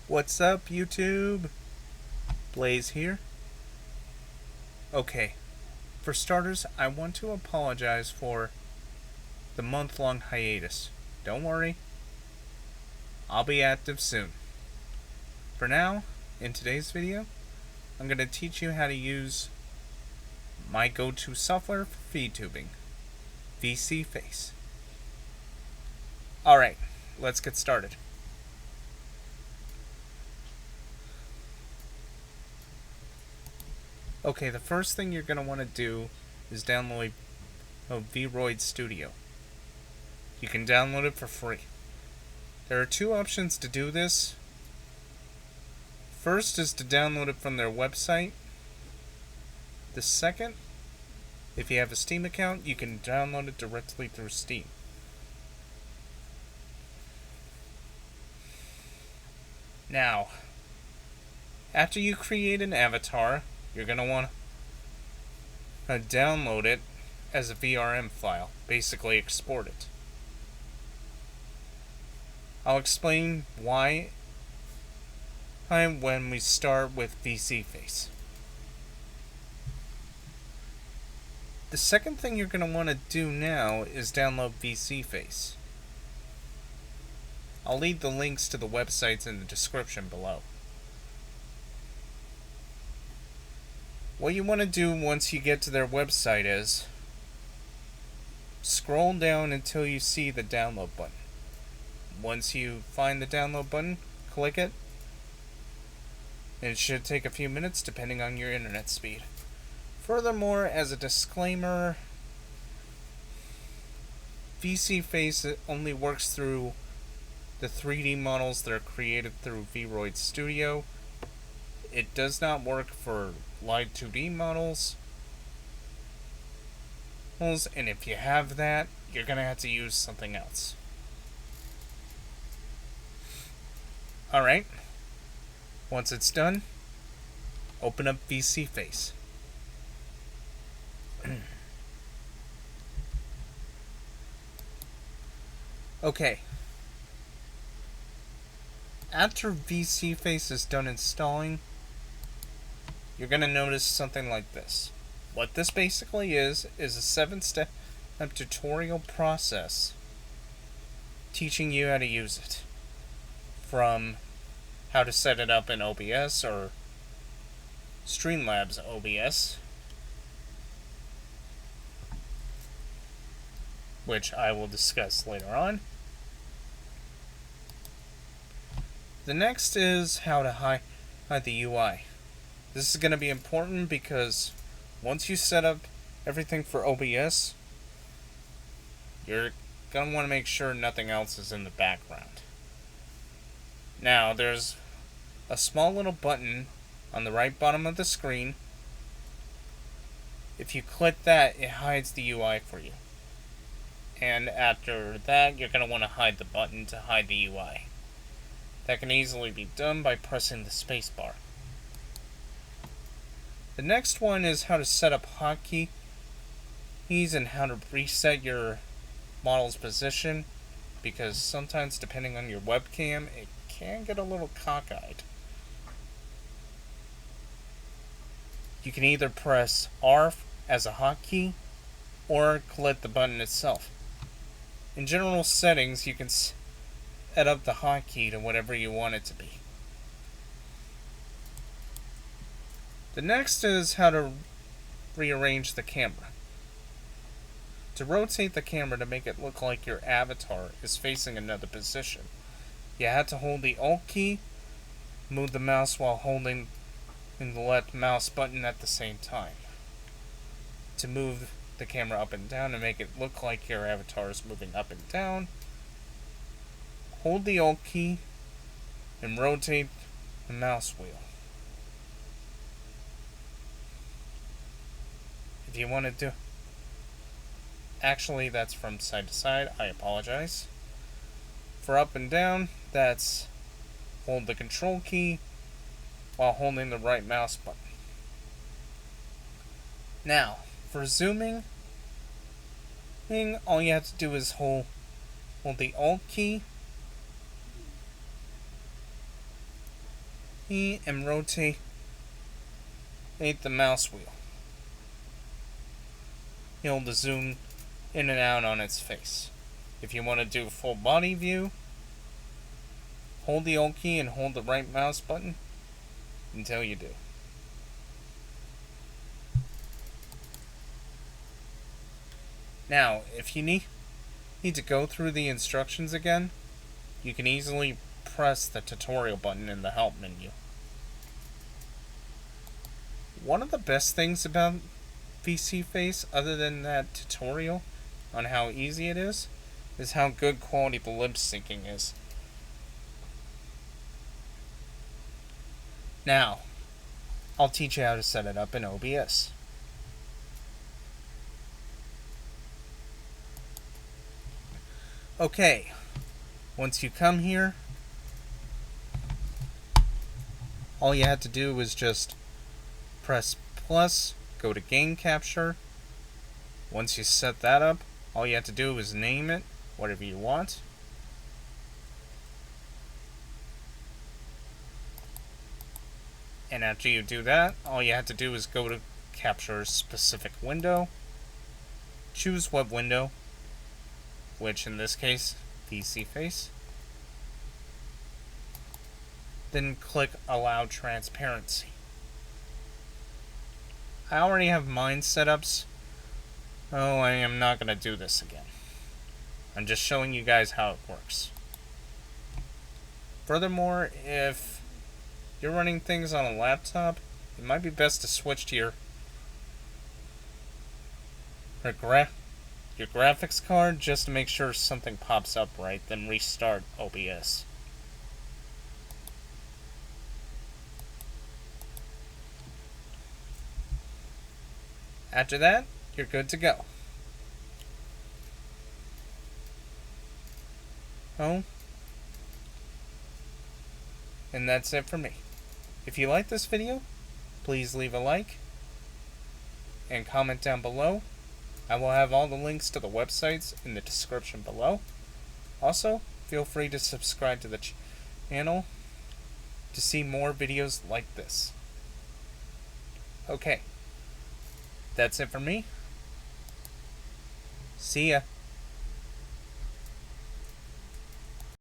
What's up, YouTube? Blaze here. Okay, for starters, I want to apologize for the month-long hiatus. Don't worry, I'll be active soon. For now, in today's video, I'm going to teach you how to use my go-to software for VTubing, VSeeface. Alright, let's get started. Okay, the first thing you're going to want to do is download VRoid Studio. You can download it for free. There are two options to do this. First is to download it from their website. The second, if you have a Steam account, you can download it directly through Steam. Now, after you create an avatar, you're going to want to download it as a VRM file, basically export it. I'll explain why when we start with VSeeface. The second thing you're going to want to do now is download VSeeface. I'll leave the links to the websites in the description below. What you want to do once you get to their website is scroll down until you see the download button. Once you find the download button, click it. And it should take a few minutes depending on your internet speed. Furthermore, as a disclaimer, VSeeface only works through the 3D models that are created through VRoid Studio. It does not work for live 2D models. And if you have that, you're going to have to use something else. Alright. Once it's done, open up VSeeface. Okay. After VSeeface is done installing, you're going to notice something like this. What this basically is a 7-step tutorial process teaching you how to use it. From how to set it up in OBS or Streamlabs OBS, which I will discuss later on. The next is how to hide the UI. This is going to be important because once you set up everything for OBS, you're going to want to make sure nothing else is in the background. Now, there's a small little button on the right bottom of the screen. If you click that, it hides the UI for you. And after that, you're going to want to hide the button to hide the UI. That can easily be done by pressing the spacebar. The next one is how to set up hotkeys and how to reset your model's position, because sometimes, depending on your webcam, it can get a little cockeyed. You can either press R as a hotkey or click the button itself. In general settings, you can set up the hotkey to whatever you want it to be. The next is how to rearrange the camera. To rotate the camera to make it look like your avatar is facing another position, you have to hold the Alt key, move the mouse while holding the left mouse button at the same time. To move the camera up and down and make it look like your avatar is moving up and down, hold the Alt key and rotate the mouse wheel. If you want to do... Actually, that's from side to side. I apologize. For up and down, that's hold the control key while holding the right mouse button. Now, for zooming, all you have to do is hold the Alt key and rotate the mouse wheel. Hold the zoom in and out on its face. If you want to do full body view, hold the Alt key and hold the right mouse button until you do. Now, if you need to go through the instructions again, you can easily press the tutorial button in the help menu. One of the best things about VSeeface, other than that tutorial on how easy it is how good quality the lip syncing is. Now, I'll teach you how to set it up in OBS. Okay, once you come here, all you have to do is just press plus, go to game capture. Once you set that up, all you have to do is name it whatever you want. And after you do that, all you have to do is go to capture a specific window, choose what window, which in this case, VSeeface. Then click Allow Transparency. I already have mine set up. Oh, I am not going to do this again. I'm just showing you guys how it works. Furthermore, if you're running things on a laptop, it might be best to switch to your graphics card just to make sure something pops up right, then restart OBS. After that, you're good to go. Oh, and that's it for me. If you like this video, please leave a like and comment down below. I will have all the links to the websites in the description below. Also, feel free to subscribe to the channel to see more videos like this. Okay, that's it for me. See ya.